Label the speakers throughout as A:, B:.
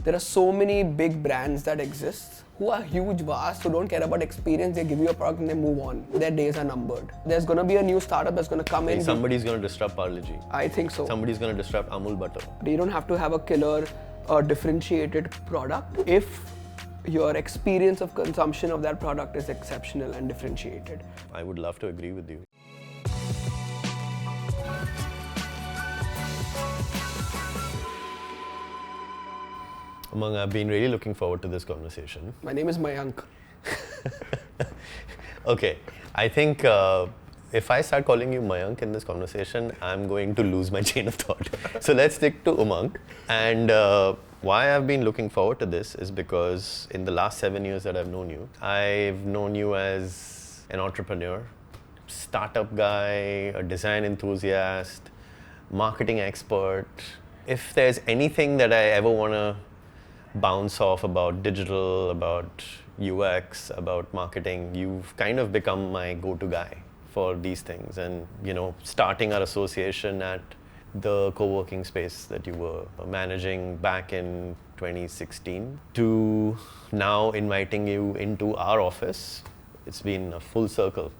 A: There are so many big brands that exist who are huge, vast, who don't care about experience. They give you a product and they move on. Their days are numbered. There's going to be a new startup that's going to come in.
B: Somebody's going to disrupt Parle-G.
A: I think so.
B: Somebody's going to disrupt Amul butter.
A: You don't have to have a killer or differentiated product if your experience of consumption of that product is exceptional and differentiated.
B: I would love to agree with you. Umang, I've been really looking forward to this conversation.
A: My name is Mayank.
B: Okay, I think if I start calling you Mayank in this conversation, I'm going to lose my chain of thought. So let's stick to Umang. And why I've been looking forward to this is because in the last 7 years that I've known you, I've known you as an entrepreneur, startup guy, a design enthusiast, marketing expert. If there's anything that I ever want to bounce off about digital, about UX, about marketing, you've kind of become my go-to guy for these things. And, you know, starting our association at the co-working space that you were managing back in 2016 to now inviting you into our office, it's been a full circle.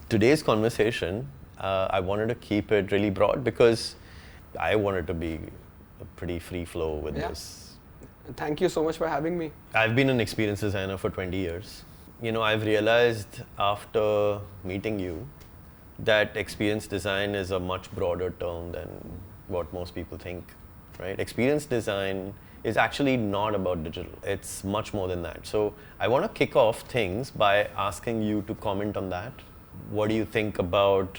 B: Today's conversation, I wanted to keep it really broad because I wanted to be a pretty free flow with this.
A: Thank you so much for having me.
B: I've been an experience designer for 20 years. You know, I've realized after meeting you that experience design is a much broader term than what most people think, right? Experience design is actually not about digital. It's much more than that. So I want to kick off things by asking you to comment on that. What do you think about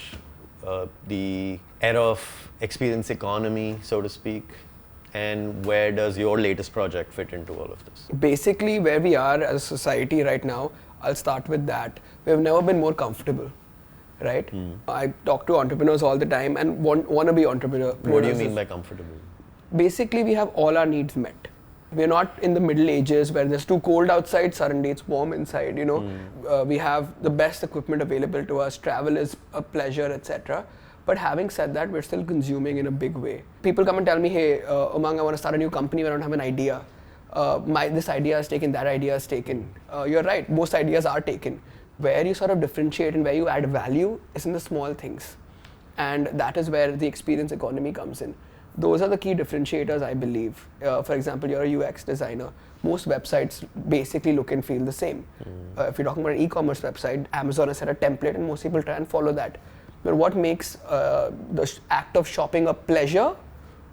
B: the era of experience economy, so to speak? And where does your latest project fit into all of this?
A: Basically, where we are as a society right now, I'll start with that. We've never been more comfortable, right? I talk to entrepreneurs all the time and want to be entrepreneurs.
B: What do you mean by comfortable?
A: Basically, we have all our needs met. We're not in the Middle Ages where there's too cold outside, suddenly it's warm inside, you know. We have the best equipment available to us, travel is a pleasure, etc. But having said that, we're still consuming in a big way. People come and tell me, hey, Umang, I want to start a new company, but I don't have an idea. This idea is taken, that idea is taken. You're right, most ideas are taken. Where you sort of differentiate and where you add value is in the small things. And that is where the experience economy comes in. Those are the key differentiators, I believe. For example, you're a UX designer. Most websites basically look and feel the same. If you're talking about an e-commerce website, Amazon has set a template and most people try and follow that. But what makes the act of shopping a pleasure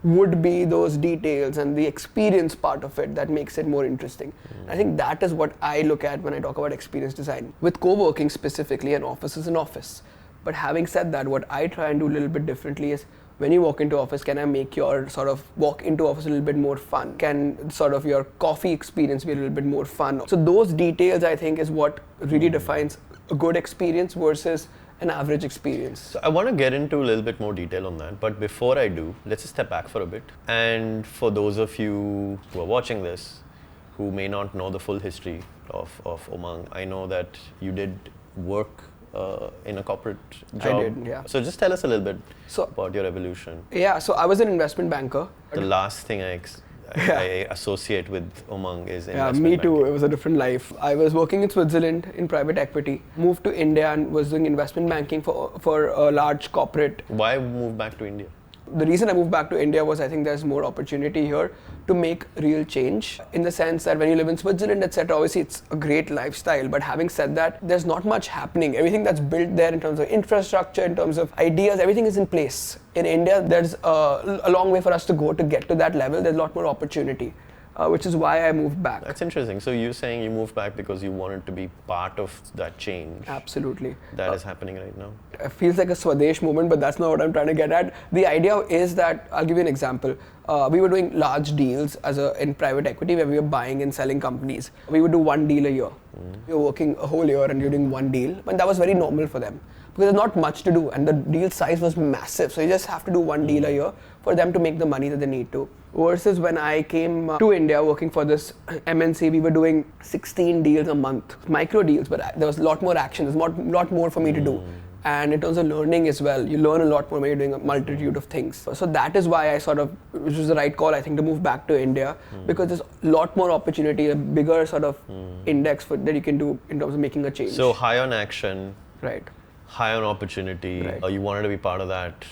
A: would be those details and the experience part of it that makes it more interesting. I think that is what I look at when I talk about experience design. With co-working specifically, an office is an office. But having said that, what I try and do a little bit differently is when you walk into office, can I make your sort of walk into office a little bit more fun? Can sort of your coffee experience be a little bit more fun? So those details, I think, is what really defines a good experience versus an average experience.
B: So I want to get into a little bit more detail on that, but before I do, let's just step back for a bit. And for those of you who are watching this, who may not know the full history of Umang, I know that you did work in a corporate job.
A: I did, yeah.
B: So just tell us a little bit about your evolution.
A: Yeah, so I was an investment banker.
B: The last thing I associate with Umang is investment
A: banking. Yeah, me too.
B: Banking.
A: It was a different life. I was working in Switzerland in private equity, moved to India and was doing investment banking for a large corporate.
B: Why move back to India?
A: The reason I moved back to India was I think there's more opportunity here to make real change, in the sense that when you live in Switzerland, etc., obviously it's a great lifestyle, but having said that, there's not much happening. Everything that's built there in terms of infrastructure, in terms of ideas, everything is in place. In India, there's a long way for us to go to get to that level. There's a lot more opportunity. Which is why I moved back.
B: That's interesting. So you're saying you moved back because you wanted to be part of that change.
A: Absolutely.
B: That is happening right now.
A: It feels like a Swadesh movement, but that's not what I'm trying to get at. The idea is that, I'll give you an example. We were doing large deals in private equity where we were buying and selling companies. We would do one deal a year. You're working a whole year and you're doing one deal. And that was very normal for them. Because there's not much to do and the deal size was massive. So you just have to do one deal a year for them to make the money that they need to. Versus when I came to India working for this MNC, we were doing 16 deals a month. Micro deals, but there was a lot more action. There's a lot more for me to do. And in terms of learning as well, you learn a lot more when you're doing a multitude of things. So that is why which was the right call, I think, to move back to India, because there's a lot more opportunity, a bigger sort of index that you can do in terms of making a change.
B: So high on action,
A: right,
B: high on opportunity.
A: Right.
B: You wanted to be part of that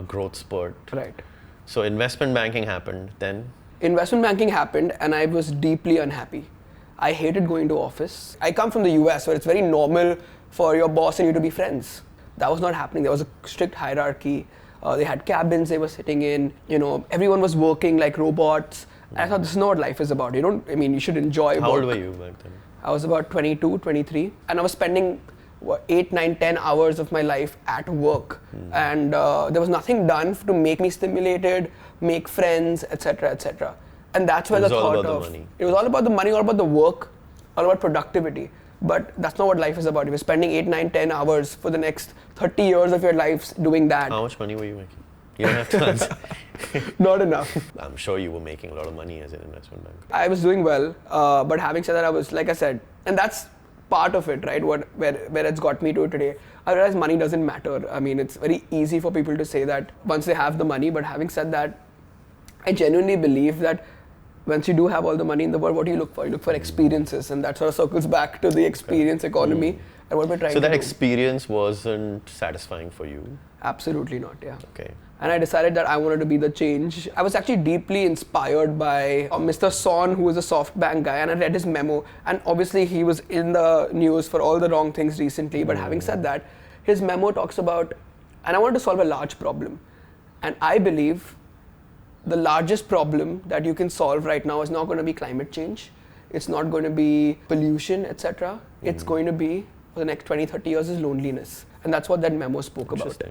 B: growth spurt.
A: Right.
B: So investment banking happened then.
A: Investment banking happened, and I was deeply unhappy. I hated going to office. I come from the US, where it's very normal for your boss and you to be friends. That was not happening. There was a strict hierarchy. They had cabins they were sitting in. Everyone was working like robots. And I thought, this is not what life is about. You should enjoy work.
B: How old were you back then?
A: I was about 22, 23. And I was spending 8, 9, 10 hours of my life at work. And there was nothing done to make me stimulated, make friends, etc., etc. And that's where the thought of...
B: It was all about the money.
A: It was all about the money, all about the work, all about productivity. But that's not what life is about. If you're spending 8, 9, 10 hours for the next 30 years of your life doing that.
B: How much money were you making? You don't have to answer.
A: Not enough.
B: I'm sure you were making a lot of money as an investment banker.
A: I was doing well, but having said that, I was, like I said, and that's part of it, right? Where it's got me to today. I realized money doesn't matter. It's very easy for people to say that once they have the money, but having said that, I genuinely believe that once you do have all the money in the world, what do you look for? You look for experiences, and that sort of circles back to the experience economy and what we're trying to do.
B: So that experience wasn't satisfying for you?
A: Absolutely not, yeah.
B: Okay.
A: And I decided that I wanted to be the change. I was actually deeply inspired by Mr. Son, who is a SoftBank guy, and I read his memo. And obviously he was in the news for all the wrong things recently, but having said that, his memo talks about, and I wanted to solve a large problem. And I believe the largest problem that you can solve right now is not going to be climate change. It's not going to be pollution, etc. It's going to be, for the next 20, 30 years, is loneliness. And that's what that memo spoke about.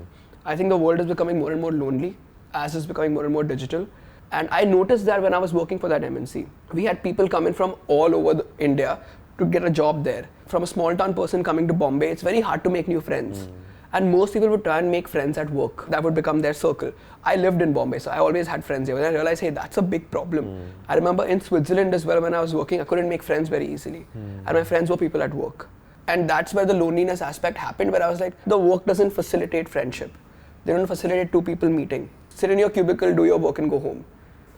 A: I think the world is becoming more and more lonely as it's becoming more and more digital. And I noticed that when I was working for that MNC, we had people coming from all over India to get a job there. From a small town person coming to Bombay, it's very hard to make new friends. And most people would try and make friends at work. That would become their circle. I lived in Bombay, so I always had friends here. When I realized, hey, that's a big problem. I remember in Switzerland as well, when I was working, I couldn't make friends very easily. And my friends were people at work. And that's where the loneliness aspect happened, where I was like, the work doesn't facilitate friendship. They don't facilitate two people meeting. Sit in your cubicle, do your work and go home.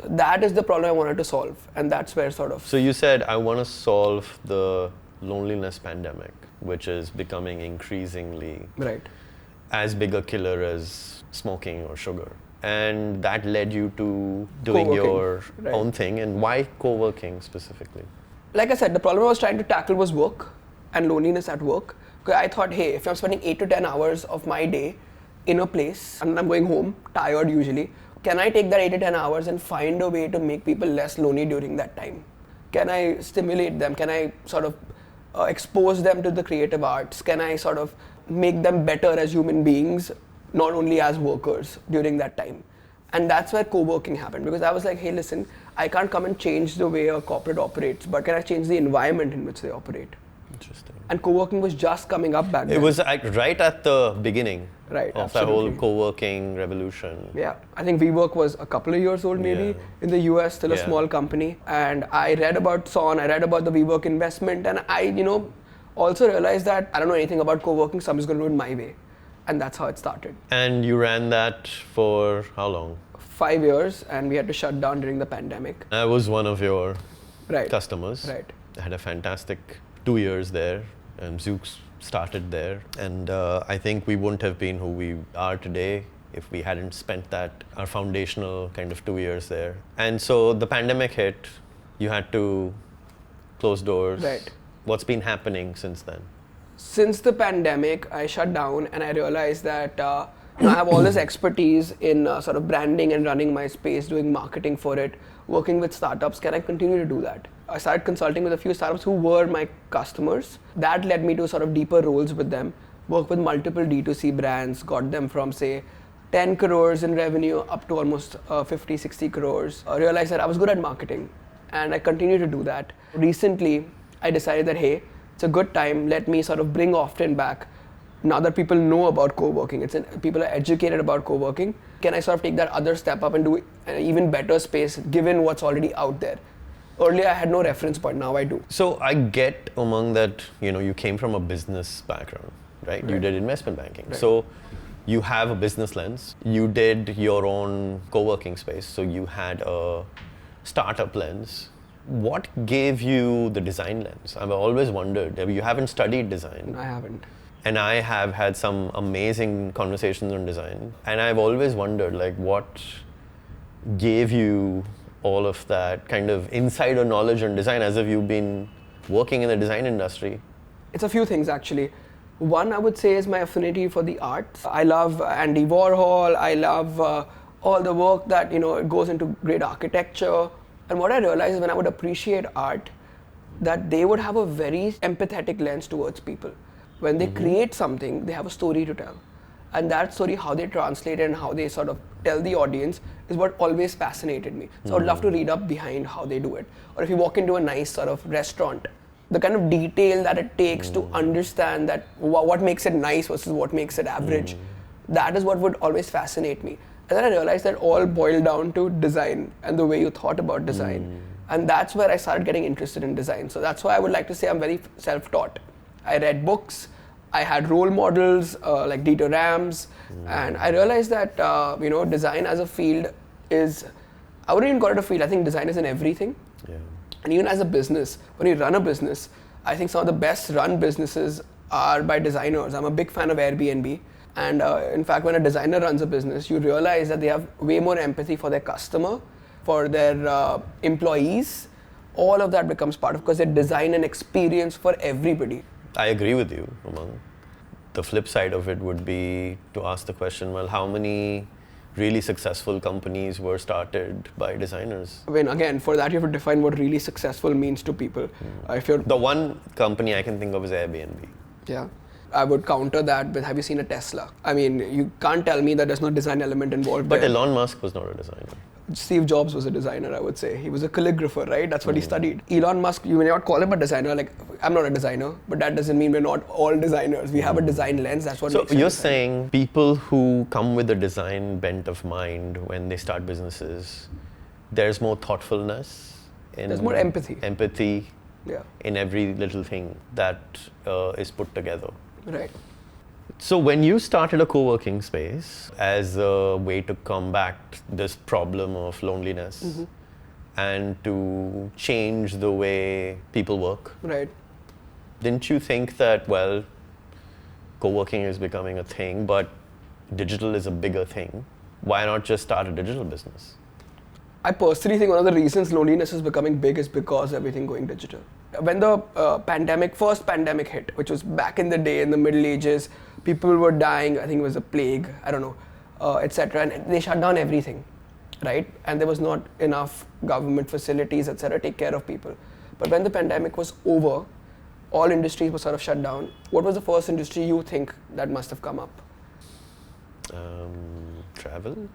A: That is the problem I wanted to solve. And that's where sort of...
B: So you said, I want to solve the loneliness pandemic, which is becoming increasingly...
A: Right.
B: as big a killer as smoking or sugar. And that led you to doing
A: Co-working,
B: your
A: right.
B: own thing. And why co-working specifically?
A: Like I said, the problem I was trying to tackle was work and loneliness at work. Because I thought, hey, if I'm spending 8 to 10 hours of my day in a place and I'm going home, tired usually, can I take that 8 to 10 hours and find a way to make people less lonely during that time? Can I stimulate them? Can I sort of expose them to the creative arts? Can I sort of make them better as human beings, not only as workers during that time? And that's where co-working happened, because I was like, hey, listen, I can't come and change the way a corporate operates, but can I change the environment in which they operate?
B: Interesting.
A: And co-working was just coming up back then.
B: It was right at the beginning of the whole
A: absolutely.
B: co-working revolution.
A: Yeah, I think WeWork was a couple of years old maybe in the US, still a small company. And I read about Son, I read about the WeWork investment, and I, also realized that I don't know anything about co-working, so I'm just going to do it my way. And that's how it started.
B: And you ran that for how long?
A: 5 years, and we had to shut down during the pandemic.
B: I was one of your
A: Right.
B: customers.
A: Right.
B: I had a fantastic 2 years there, and ZEUX started there. And I think we wouldn't have been who we are today if we hadn't spent our foundational kind of 2 years there. And so the pandemic hit, you had to close doors.
A: Right.
B: What's been happening since then?
A: Since the pandemic, I shut down and I realized that I have all this expertise in sort of branding and running my space, doing marketing for it, working with startups. Can I continue to do that? I started consulting with a few startups who were my customers. That led me to sort of deeper roles with them, work with multiple D2C brands, got them from say 10 crores in revenue up to almost 50, 60 crores. I realized that I was good at marketing and I continue to do that. Recently, I decided that, hey, it's a good time, let me sort of bring Often back. Now that people know about co-working, people are educated about co-working, can I sort of take that other step up and do an even better space given what's already out there? Earlier I had no reference point, now I do.
B: So I get, Umang, that you came from a business background, right? You did investment banking.
A: Right.
B: So you have a business lens. You did your own co-working space. So you had a startup lens. What gave you the design lens? I've always wondered. You haven't studied design.
A: I haven't.
B: And I have had some amazing conversations on design. And I've always wondered, like, what gave you all of that kind of insider knowledge on design, as if you've been working in the design industry?
A: It's a few things, actually. One, I would say, is my affinity for the arts. I love Andy Warhol. I love all the work that, it goes into great architecture. And what I realized when I would appreciate art, that they would have a very empathetic lens towards people. When they create something, they have a story to tell. And that story, how they translate it and how they sort of tell the audience, is what always fascinated me. So I'd love to read up behind how they do it. Or if you walk into a nice sort of restaurant, the kind of detail that it takes to understand that what makes it nice versus what makes it average, that is what would always fascinate me. And then I realized that all boiled down to design and the way you thought about design. And that's where I started getting interested in design. So that's why I would like to say I'm very self-taught. I read books, I had role models like Dieter Rams, and I realized that design as a field is, I wouldn't even call it a field, I think design is in everything.
B: Yeah.
A: And even as a business, when you run a business, I think some of the best run businesses are by designers. I'm a big fan of Airbnb. And in fact, when a designer runs a business, you realize that they have way more empathy for their customer, for their employees. All of that becomes part of, because they design an experience for everybody.
B: I agree with you, Umang. The flip side of it would be to ask the question, well, how many really successful companies were started by designers?
A: I mean, again, for that you have to define what really successful means to people. If you're
B: The one company I can think of is Airbnb.
A: Yeah. I would counter that with, have you seen a Tesla? I mean, you can't tell me that there's no design element involved
B: But
A: there.
B: Elon Musk was not a designer.
A: Steve Jobs was a designer, I would say. He was a calligrapher, right? That's what he studied. Elon Musk, you may not call him a designer. Like, I'm not a designer, but that doesn't mean we're not all designers. We have a design lens. That's what
B: So
A: makes it
B: you're
A: design.
B: saying people who come with a design bent of mind when they start businesses, there's more thoughtfulness,
A: There's more empathy.
B: Empathy
A: Yeah.
B: in every little thing that is put together.
A: Right.
B: So when you started a co-working space as a way to combat this problem of loneliness and to change the way people work,
A: Right.
B: didn't you think that, well, co-working is becoming a thing, but digital is a bigger thing? Why not just start a digital business?
A: I personally think one of the reasons loneliness is becoming big is because everything going digital. When the first pandemic hit, which was back in the day in the Middle Ages, people were dying, I think it was a plague, I don't know, etc. And they shut down everything, right? And there was not enough government facilities, etc. take care of people. But when the pandemic was over, all industries were sort of shut down. What was the first industry you think that must have come up?
B: Travel?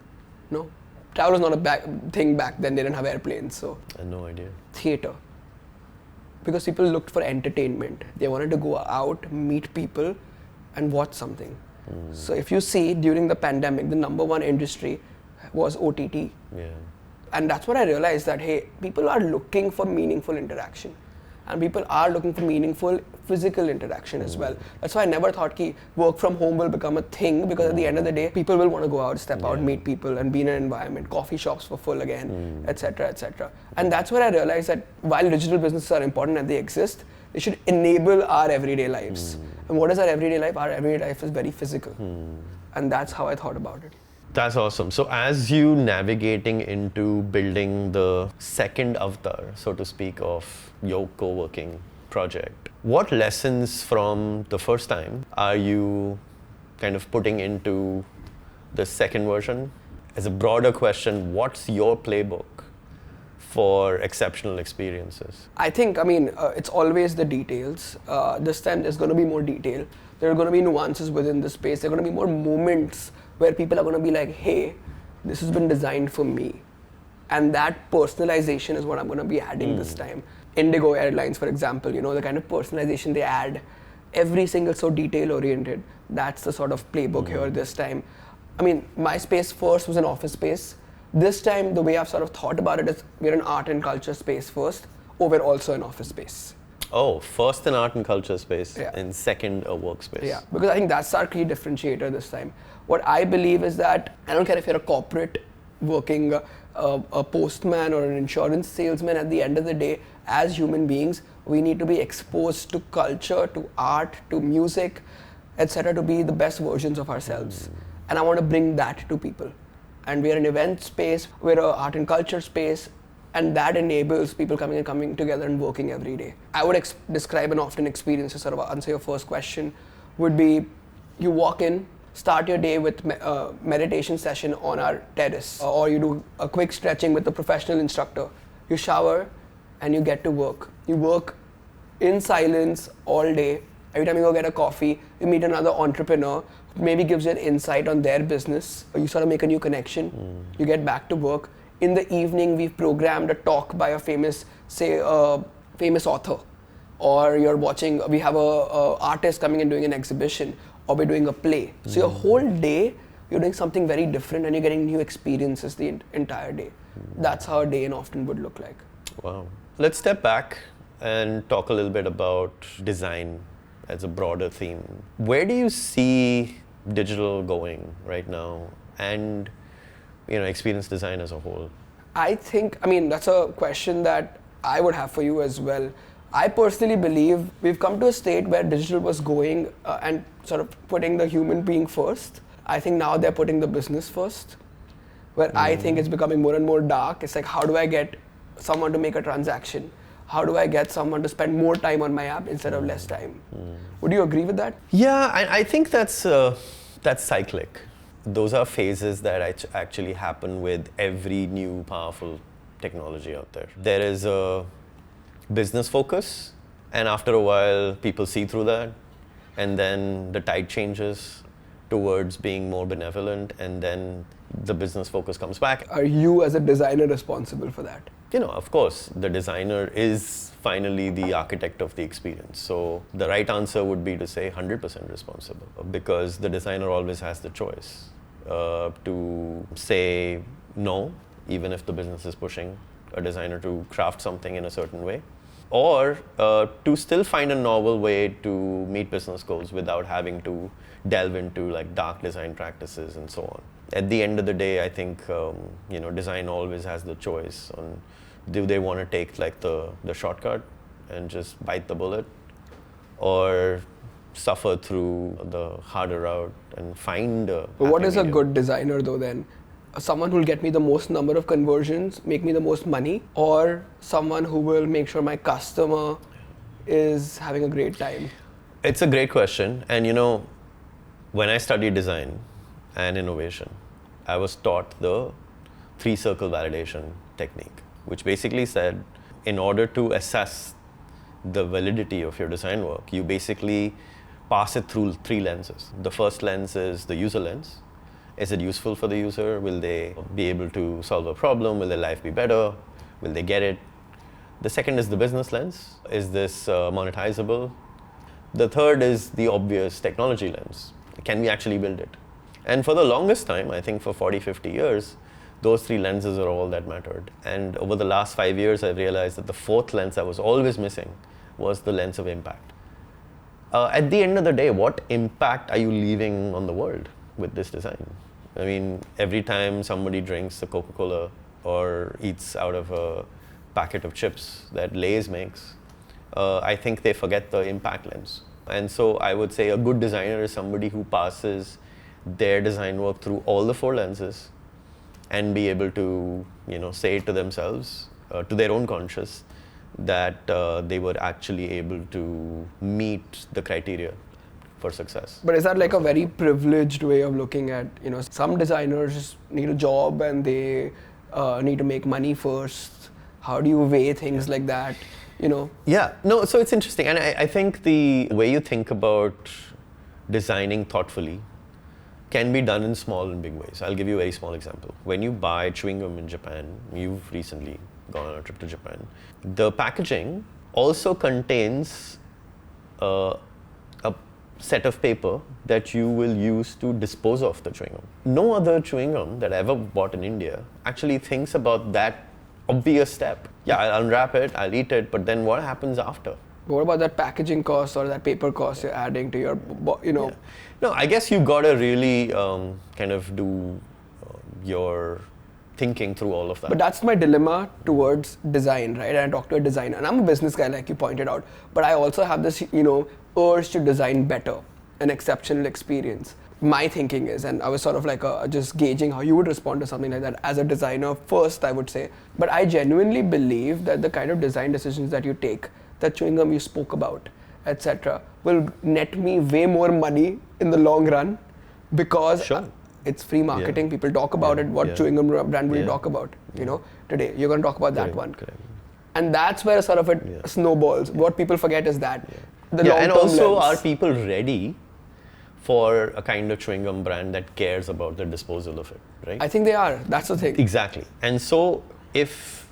A: No. Travel was not a thing back then, they didn't have airplanes, so.
B: I had no idea.
A: Theatre. Because people looked for entertainment. They wanted to go out, meet people, and watch something. So if you see, during the pandemic, the number one industry was OTT.
B: Yeah.
A: And that's what I realized, that, hey, people are looking for meaningful interaction. And people are looking for meaningful physical interaction as well. That's why I never thought that work from home will become a thing, because at the end of the day, people will want to go out, step out, meet people, and be in an environment. Coffee shops were full again, etc., etc. And that's where I realized that while digital businesses are important and they exist, they should enable our everyday lives. And what is our everyday life? Our everyday life is very physical. And that's how I thought about it.
B: That's awesome. So as you navigating into building the second avatar, so to speak, of your co-working project, what lessons from the first time are you kind of putting into the second version? As a broader question, what's your playbook for exceptional experiences?
A: I think, it's always the details. This time there's going to be more detail. There are going to be nuances within the space. There are going to be more moments where people are going to be like, hey, this has been designed for me. And that personalization is what I'm going to be adding this time. Indigo Airlines, for example, the kind of personalization they add, every single so detail oriented. That's the sort of playbook here this time. My space first was an office space. This time, the way I've sort of thought about it is we're an art and culture space first, or we're also an office space.
B: Oh, first an art and culture space,
A: Yeah.
B: and second a workspace.
A: Yeah, because I think that's our key differentiator this time. What I believe is that I don't care if you're a corporate working a postman or an insurance salesman, at the end of the day, as human beings, we need to be exposed to culture, to art, to music, etc., to be the best versions of ourselves. And I want to bring that to people. And we're an event space, we're an art and culture space, and that enables people coming together and working every day. I would describe an often experience to sort of answer your first question would be you walk in, start your day with a meditation session on our terrace, or you do a quick stretching with a professional instructor. You shower and you get to work. You work in silence all day. Every time you go get a coffee, you meet another entrepreneur, maybe gives you an insight on their business, or you sort of make a new connection. You get back to work. In the evening, we've programmed a talk by a famous author, or we have a artist coming and doing an exhibition, or we're doing a play. So your whole day, you're doing something very different and you're getting new experiences the entire day. That's how a day in Often would look like.
B: Wow. Let's step back and talk a little bit about design as a broader theme. Where do you see digital going right now, and experience design as a whole?
A: That's a question that I would have for you as well. I personally believe we've come to a state where digital was going and sort of putting the human being first. I think now they're putting the business first, where I think it's becoming more and more dark. It's like, how do I get someone to make a transaction? How do I get someone to spend more time on my app instead of less time? Would you agree with that?
B: Yeah, I think that's cyclic. Those are phases that actually happen with every new powerful technology out there. There is a business focus, and after a while people see through that, and then the tide changes towards being more benevolent, and then the business focus comes back.
A: Are you as a designer responsible for that?
B: Of course, the designer is finally the architect of the experience. So the right answer would be to say 100% responsible, because the designer always has the choice to say no, even if the business is pushing a designer to craft something in a certain way, or to still find a novel way to meet business goals without having to delve into like dark design practices and so on. At the end of the day, I think design always has the choice on, do they want to take like the shortcut and just bite the bullet, or suffer through the harder route and find a
A: But what is a
B: medium.
A: good designer though then? Someone who will get me the most number of conversions, make me the most money, or someone who will make sure my customer is having a great time?
B: It's a great question. And when I studied design and innovation, I was taught the 3-circle validation technique, which basically said, in order to assess the validity of your design work, you basically pass it through 3 lenses. The first lens is the user lens. Is it useful for the user? Will they be able to solve a problem? Will their life be better? Will they get it? The second is the business lens. Is this monetizable? The third is the obvious technology lens. Can we actually build it? And for the longest time, I think for 40, 50 years, those 3 lenses are all that mattered. And over the last 5 years, I've realized that the 4th lens I was always missing was the lens of impact. At the end of the day, what impact are you leaving on the world with this design? I mean, every time somebody drinks a Coca-Cola or eats out of a packet of chips that Lay's makes, I think they forget the impact lens. And so I would say a good designer is somebody who passes their design work through all the 4 lenses and be able to, say to themselves, to their own conscience, that they were actually able to meet the criteria for success.
A: But is that like a very privileged way of looking at, some designers need a job and they need to make money first? How do you weigh things like that,
B: Yeah, no, so it's interesting. And I think the way you think about designing thoughtfully can be done in small and big ways. I'll give you a very small example. When you buy chewing gum in Japan, you've recently gone on a trip to Japan, the packaging also contains a set of paper that you will use to dispose of the chewing gum. No other chewing gum that I ever bought in India actually thinks about that obvious step. Yeah, I'll unwrap it, I'll eat it, but then what happens after?
A: But what about that packaging cost or that paper cost you're adding to your,
B: Yeah. No, I guess you got to really kind of do your thinking through all of that.
A: But that's my dilemma towards design, right? And I talk to a designer, and I'm a business guy, like you pointed out. But I also have this, urge to design better, an exceptional experience. My thinking is, and I was sort of like just gauging how you would respond to something like that as a designer first, I would say. But I genuinely believe that the kind of design decisions that you take, that chewing gum you spoke about, etc., will net me way more money in the long run because
B: Sure.
A: It's free marketing.
B: Yeah.
A: People talk about it. What chewing gum brand will you talk about? Today you're going to talk about that one.
B: Correct.
A: And that's where sort of it snowballs. What people forget is that the long-term
B: and also,
A: lens.
B: are people ready for a kind of chewing gum brand that cares about the disposal of it, right?
A: I think they are. That's the thing.
B: Exactly. And so, if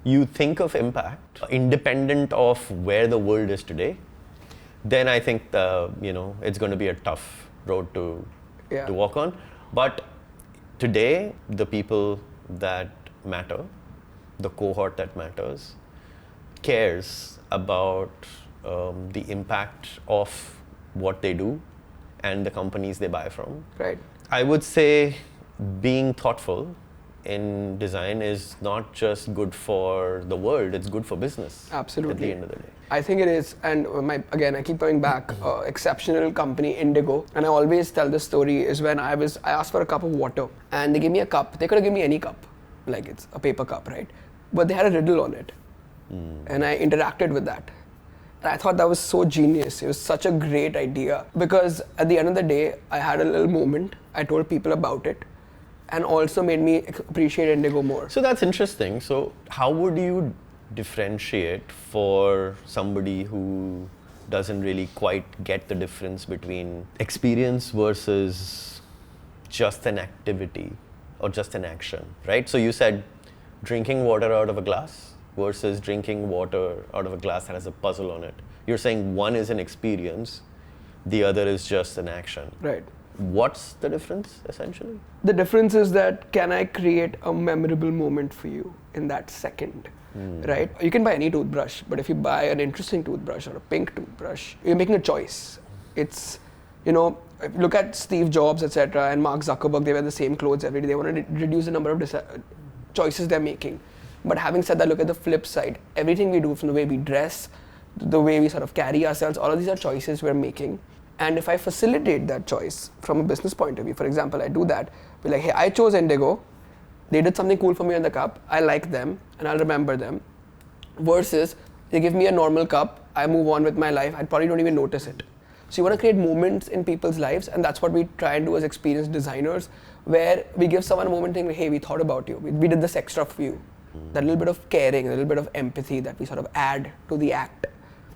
B: you think of impact independent of where the world is today, then I think it's going to be a tough road to walk on. But today, the people that matter, the cohort that matters, cares about the impact of what they do and the companies they buy from.
A: Right.
B: I would say being thoughtful in design is not just good for the world, it's good for business.
A: Absolutely.
B: At the end of the day.
A: I think it is, and I keep going back, exceptional company, Indigo, and I always tell this story, is when I asked for a cup of water, and they gave me a cup. They could have given me any cup, like it's a paper cup, right? But they had a riddle on it, and I interacted with that. And I thought that was so genius. It was such a great idea, because at the end of the day, I had a little moment, I told people about it, and also made me appreciate Indigo more.
B: So that's interesting. So how would you differentiate for somebody who doesn't really quite get the difference between experience versus just an activity or just an action, right? So you said drinking water out of a glass versus drinking water out of a glass that has a puzzle on it. You're saying one is an experience, the other is just an action.
A: Right.
B: What's the difference, essentially?
A: The difference is that, can I create a memorable moment for you in that second? Right? You can buy any toothbrush, but if you buy an interesting toothbrush or a pink toothbrush, you're making a choice. It's, look at Steve Jobs, etc., and Mark Zuckerberg, they wear the same clothes every day. They want to reduce the number of choices they're making. But having said that, look at the flip side. Everything we do, from the way we dress, the way we sort of carry ourselves, all of these are choices we're making. And if I facilitate that choice from a business point of view, for example, I do that, be like, hey, I chose Indigo, they did something cool for me on the cup, I like them, and I'll remember them, versus they give me a normal cup, I move on with my life, I probably don't even notice it. So you want to create moments in people's lives, and that's what we try and do as experienced designers, where we give someone a moment thinking, hey, we thought about you, we did this extra for you. That little bit of caring, a little bit of empathy that we sort of add to the act.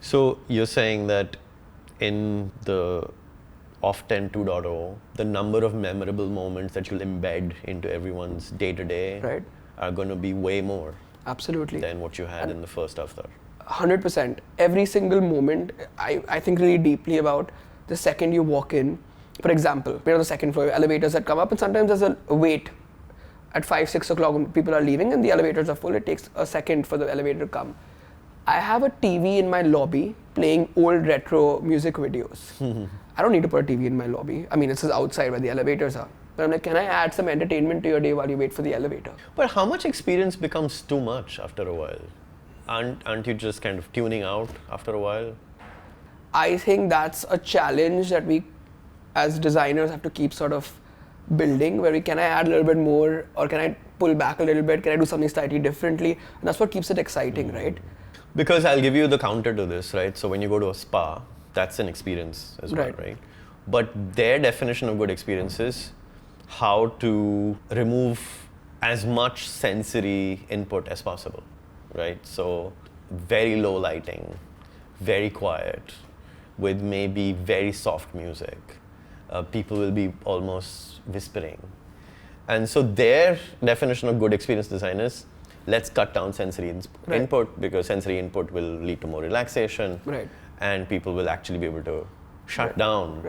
B: So you're saying that in the off 10 2.0, the number of memorable moments that you'll embed into everyone's day-to-day are going to be way more.
A: Absolutely.
B: Than what you had in the first avatar.
A: 100%. Every single moment, I think really deeply about the second you walk in. For example, we're on the second floor, elevators that come up, and sometimes there's a wait at 5, 6 o'clock when people are leaving and the elevators are full. It takes a second for the elevator to come. I have a TV in my lobby playing old retro music videos. I don't need to put a TV in my lobby. I mean, it's outside where the elevators are. But I'm like, can I add some entertainment to your day while you wait for the elevator?
B: But how much experience becomes too much after a while? Aren't you just kind of tuning out after a while?
A: I think that's a challenge that we as designers have to keep sort of building, where can I add a little bit more, or can I pull back a little bit? Can I do something slightly differently? And that's what keeps it exciting, right?
B: Because I'll give you the counter to this, right? So when you go to a spa, that's an experience as well, right? But their definition of good experience is how to remove as much sensory input as possible, right? So very low lighting, very quiet, with maybe very soft music. People will be almost whispering. And so their definition of good experience design is, let's cut down sensory input, because sensory input will lead to more relaxation, and people will actually be able to shut down,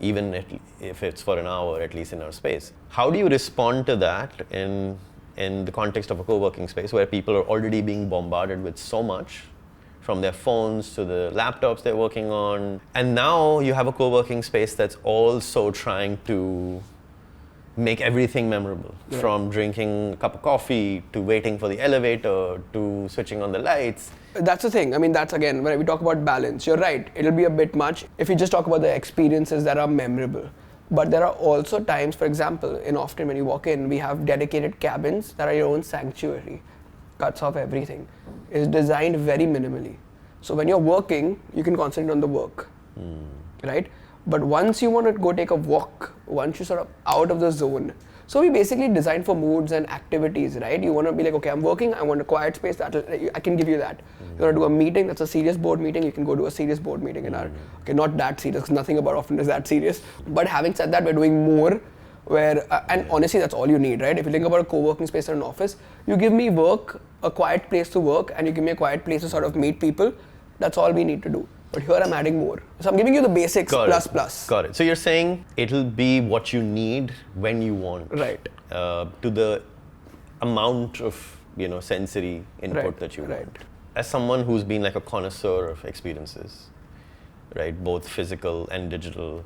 B: even if it's for an hour, at least in our space. How do you respond to that in the context of a co-working space where people are already being bombarded with so much from their phones to the laptops they're working on. And now you have a co-working space that's also trying to make everything memorable, from drinking a cup of coffee to waiting for the elevator to switching on the lights.
A: That's the thing. I mean, that's again, when we talk about balance, you're right, it'll be a bit much if you just talk about the experiences that are memorable. But there are also times, for example, in often when you walk in, we have dedicated cabins that are your own sanctuary. Cuts off everything. It's designed very minimally. So when you're working, you can concentrate on the work, right? But once you want to go take a walk, once you're sort of out of the zone, so we basically design for moods and activities, right? You want to be like, okay, I'm working, I want a quiet space, I can give you that. You want to do a meeting, that's a serious board meeting, you can go to a serious board meeting in our, okay, not that serious, because nothing about often is that serious. But having said that, we're doing more where, and honestly, that's all you need, right? If you think about a co-working space or an office, you give me work, a quiet place to work, and you give me a quiet place to sort of meet people, that's all we need to do. But here I'm adding more. So I'm giving you the basics plus.
B: Got it. So you're saying it'll be what you need when you want.
A: Right.
B: To the amount of, sensory input that you want.
A: Right.
B: As someone who's been like a connoisseur of experiences, right, both physical and digital,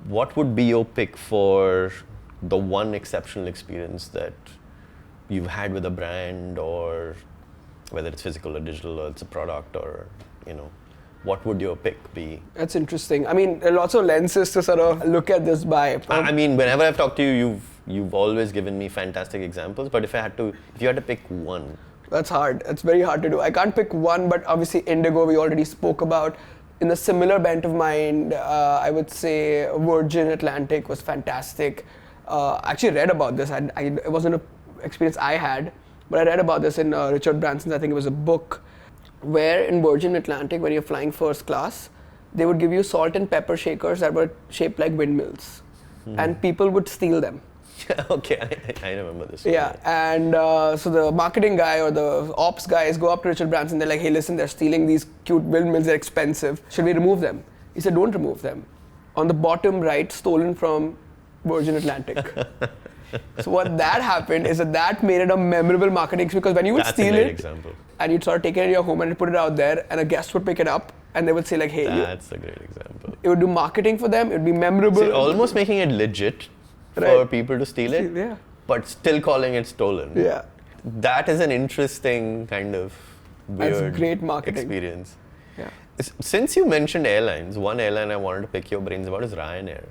B: what would be your pick for the one exceptional experience that you've had with a brand, or whether it's physical or digital, or it's a product, or, what would your pick be? That's
A: interesting. I mean, there are lots of lenses to sort of look at this by.
B: I mean, whenever I've talked to you, you've always given me fantastic examples. But if you had to pick one,
A: that's hard. It's very hard to do. I can't pick one, but obviously Indigo we already spoke about. In a similar bent of mind, I would say Virgin Atlantic was fantastic. I actually read about this. It wasn't an experience I had, but I read about this in Richard Branson's. I think it was a book. Where in Virgin Atlantic, when you're flying first class, they would give you salt and pepper shakers that were shaped like windmills, and people would steal them.
B: Okay, I remember this.
A: Yeah, and so the marketing guy or the ops guys go up to Richard Branson. They're like, "Hey, listen, they're stealing these cute windmills. They're expensive. Should we remove them?" He said, "Don't remove them." On the bottom right, stolen from Virgin Atlantic. So what that happened is that made it a memorable marketing experience, because when you would steal it,
B: example.
A: And you'd sort of take it in your home and put it out there, and a guest would pick it up and they would say like, hey.
B: That's a great example.
A: It would do marketing for them, it would be memorable.
B: So almost making it legit for people to steal it,
A: yeah.
B: But still calling it stolen.
A: Yeah.
B: That is an interesting kind of weird
A: great marketing
B: experience.
A: Yeah.
B: Since you mentioned airlines, one airline I wanted to pick your brains about is Ryanair.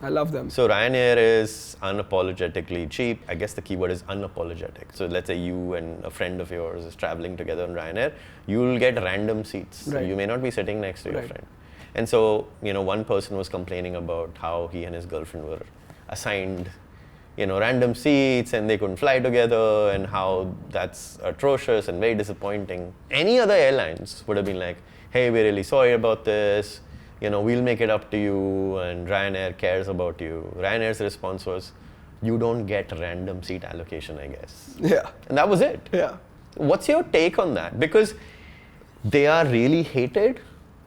A: I love them.
B: So Ryanair is unapologetically cheap. I guess the keyword is unapologetic. So let's say you and a friend of yours is traveling together on Ryanair, you'll get random seats.
A: Right.
B: So you may not be sitting next to your friend. And so, one person was complaining about how he and his girlfriend were assigned, random seats and they couldn't fly together, and how that's atrocious and very disappointing. Any other airlines would have been like, hey, we're really sorry about this. We'll make it up to you, and Ryanair cares about you. Ryanair's response was, you don't get random seat allocation, I guess.
A: Yeah.
B: And that was it.
A: Yeah.
B: What's your take on that? Because they are really hated,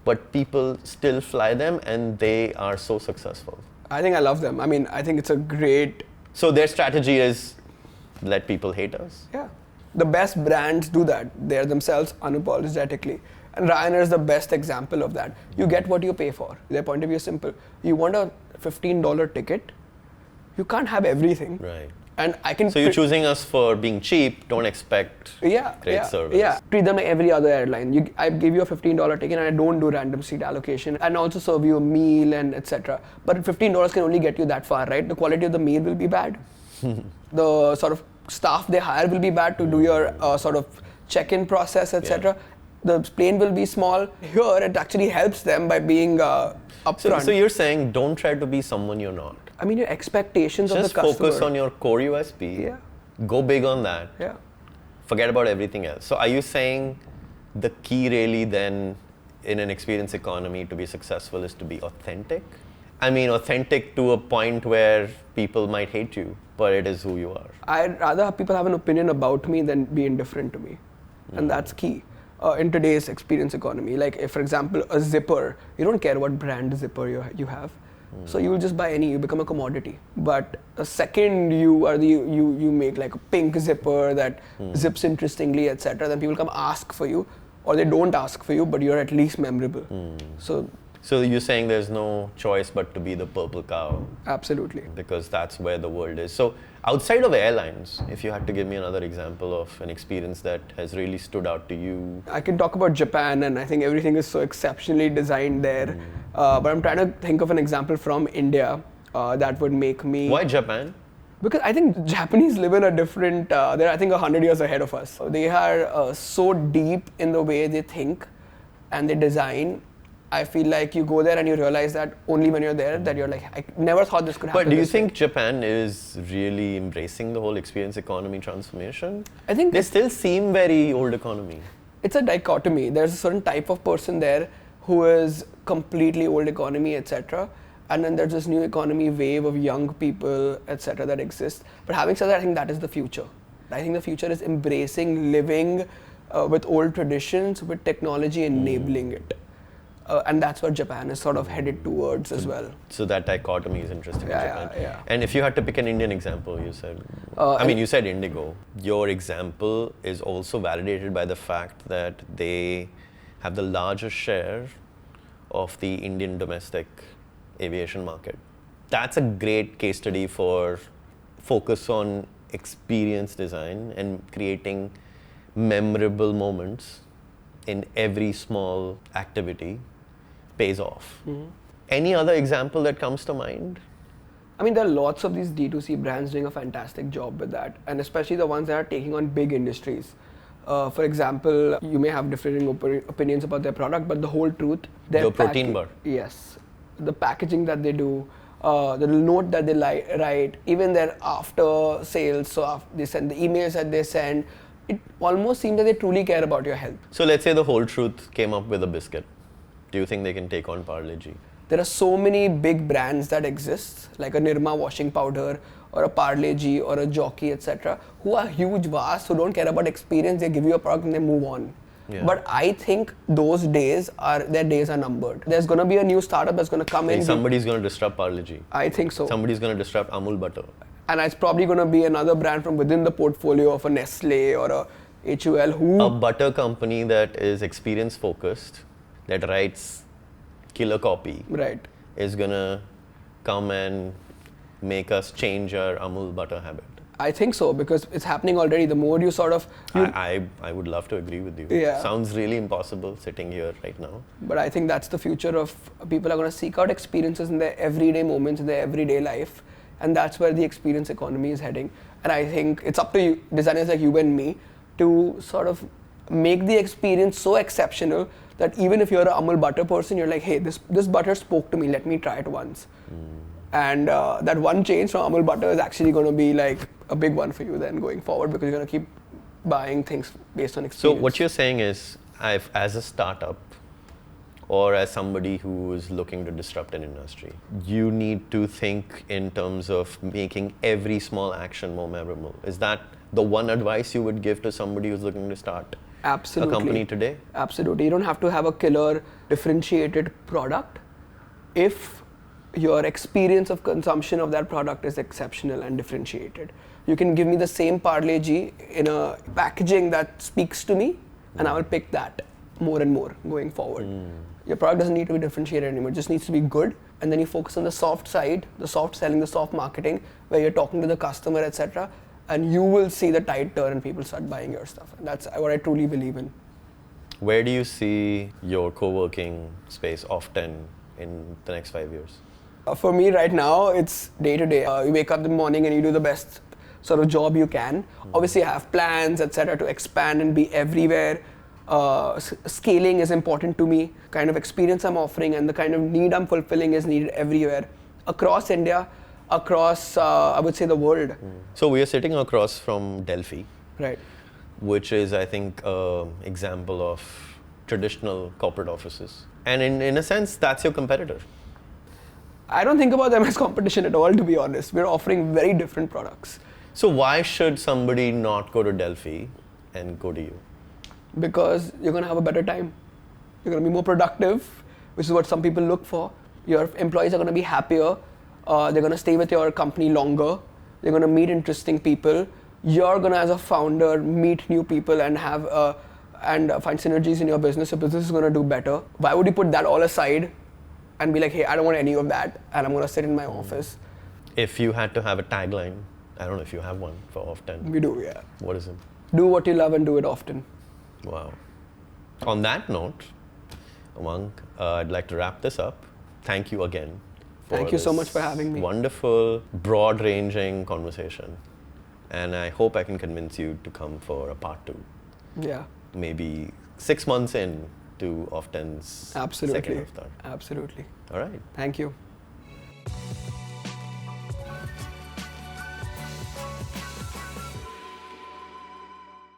B: but people still fly them and they are so successful.
A: I think I love them. I mean, I think it's a great...
B: So their strategy is let people hate us?
A: Yeah. The best brands do that. They're themselves unapologetically. And Ryanair is the best example of that. You get what you pay for. Their point of view is simple. You want a $15 ticket, you can't have everything.
B: Right.
A: And I can...
B: So you're choosing us for being cheap, don't expect great service.
A: Yeah, treat them like every other airline. I give you a $15 ticket and I don't do random seat allocation, and also serve you a meal and etc. But $15 can only get you that far, right? The quality of the meal will be bad. The sort of staff they hire will be bad to do your sort of check-in process, etc. Yeah. The plane will be small. Here, it actually helps them by being upfront.
B: So you're saying don't try to be someone you're not.
A: I mean, your expectations of the customer.
B: Just focus on your core USP.
A: Yeah.
B: Go big on that.
A: Yeah.
B: Forget about everything else. So are you saying the key really then in an experience economy to be successful is to be authentic? I mean, authentic to a point where people might hate you, but it is who you are.
A: I'd rather have people have an opinion about me than be indifferent to me. And that's key. In today's experience economy, like if, for example, a zipper, you don't care what brand zipper you have, so you will just buy any. You become a commodity. But the second you make like a pink zipper that zips interestingly, etc., then people come ask for you. or they don't ask for you, but you're at least memorable.
B: So you're saying there's no choice but to be the purple cow.
A: Absolutely.
B: Because that's where the world is. So outside of airlines, if you had to give me another example of an experience that has really stood out to you.
A: I can talk about Japan, and I think everything is so exceptionally designed there. But I'm trying to think of an example from India that would make me...
B: Why Japan?
A: Because I think Japanese live in a different... they're, I think, 100 years ahead of us. They are so deep in the way they think and they design. I feel like you go there and you realize that only when you're there that you're like, I never thought this could happen.
B: But do you think Japan is really embracing the whole experience economy transformation?
A: I think
B: they still seem very old economy.
A: It's a dichotomy. There's a certain type of person there who is completely old economy, etc. And then there's this new economy wave of young people, etc. that exists. But having said that, I think that is the future. I think the future is embracing living with old traditions, with technology enabling it. And that's what Japan is sort of headed towards as well.
B: So that dichotomy is interesting in Japan.
A: Yeah.
B: And if you had to pick an Indian example, you said, you said Indigo. Your example is also validated by the fact that they have the largest share of the Indian domestic aviation market. That's a great case study for focus on experience design and creating memorable moments in every small activity pays off. Any other example that comes to mind?
A: I mean, there are lots of these D2C brands doing a fantastic job with that, and especially the ones that are taking on big industries. For example, you may have differing opinions about their product, but the whole truth...
B: The protein bar.
A: Yes. The packaging that they do, the little note that they write, even their after sales, so they send the emails that they send, it almost seems that they truly care about your health.
B: So let's say the whole truth came up with a biscuit. Do you think they can take on Parle-G?
A: There are so many big brands that exist, like a Nirma washing powder, or a Parle-G, or a Jockey, etc., who are huge, vast, who don't care about experience. They give you a product and they move on. Yeah. But I think those days their days are numbered. There's going to be a new startup that's going to come in.
B: Somebody's going to disrupt Parle-G.
A: I think so.
B: Somebody's going to disrupt Amul butter.
A: And it's probably going to be another brand from within the portfolio of a Nestle or a HUL
B: a butter company that is experience focused, that writes killer copy,
A: right,
B: is going to come and make us change our Amul butter habit.
A: I think so, because it's happening already. The more you sort of...
B: I would love to agree with you.
A: Yeah.
B: Sounds really impossible sitting here right now.
A: But I think that's the future of... People are going to seek out experiences in their everyday moments, in their everyday life. And that's where the experience economy is heading. And I think it's up to you, designers like you and me, to sort of make the experience so exceptional that even if you're an Amul butter person, you're like, hey, this butter spoke to me, let me try it once. And that one change from Amul butter is actually going to be like a big one for you then going forward, because you're going to keep buying things based on experience.
B: So what you're saying is, as a startup or as somebody who is looking to disrupt an industry, you need to think in terms of making every small action more memorable. Is that the one advice you would give to somebody who's looking to start a company today?
A: Absolutely. You don't have to have a killer differentiated product if your experience of consumption of that product is exceptional and differentiated. You can give me the same Parle-G in a packaging that speaks to me, and I will pick that more and more going forward. Your product doesn't need to be differentiated anymore, it just needs to be good. And then you focus on the soft side, the soft selling, the soft marketing, where you're talking to the customer, etc. And you will see the tide turn and people start buying your stuff. And that's what I truly believe in.
B: Where do you see your co-working space often in the next 5 years?
A: For me right now, it's day to day. You wake up in the morning and you do the best sort of job you can. Obviously, I have plans, etc., to expand and be everywhere. Scaling is important to me. Kind of experience I'm offering and the kind of need I'm fulfilling is needed everywhere. Across India, across, I would say, the world.
B: So we are sitting across from Delphi.
A: Right.
B: Which is, I think, an example of traditional corporate offices. And in a sense, that's your competitor.
A: I don't think about them as competition at all, to be honest. We're offering very different products.
B: So why should somebody not go to Delphi and go to you?
A: Because you're going to have a better time. You're going to be more productive, which is what some people look for. Your employees are going to be happier. They're going to stay with your company longer. They're going to meet interesting people. You're going to, as a founder, meet new people and have and find synergies in your business is going to do better. Why would you put that all aside and be like, hey, I don't want any of that and I'm going to sit in my office?
B: If you had to have a tagline, I don't know if you have one for often.
A: We do, yeah.
B: What is it?
A: Do what you love and do it often.
B: Wow. On that note, Umang, I'd like to wrap this up. Thank you again.
A: Thank you so much for having me.
B: Wonderful, broad-ranging conversation. And I hope I can convince you to come for a part 2.
A: Yeah.
B: Maybe 6 months in to Often's second avatar.
A: Absolutely.
B: All right.
A: Thank you.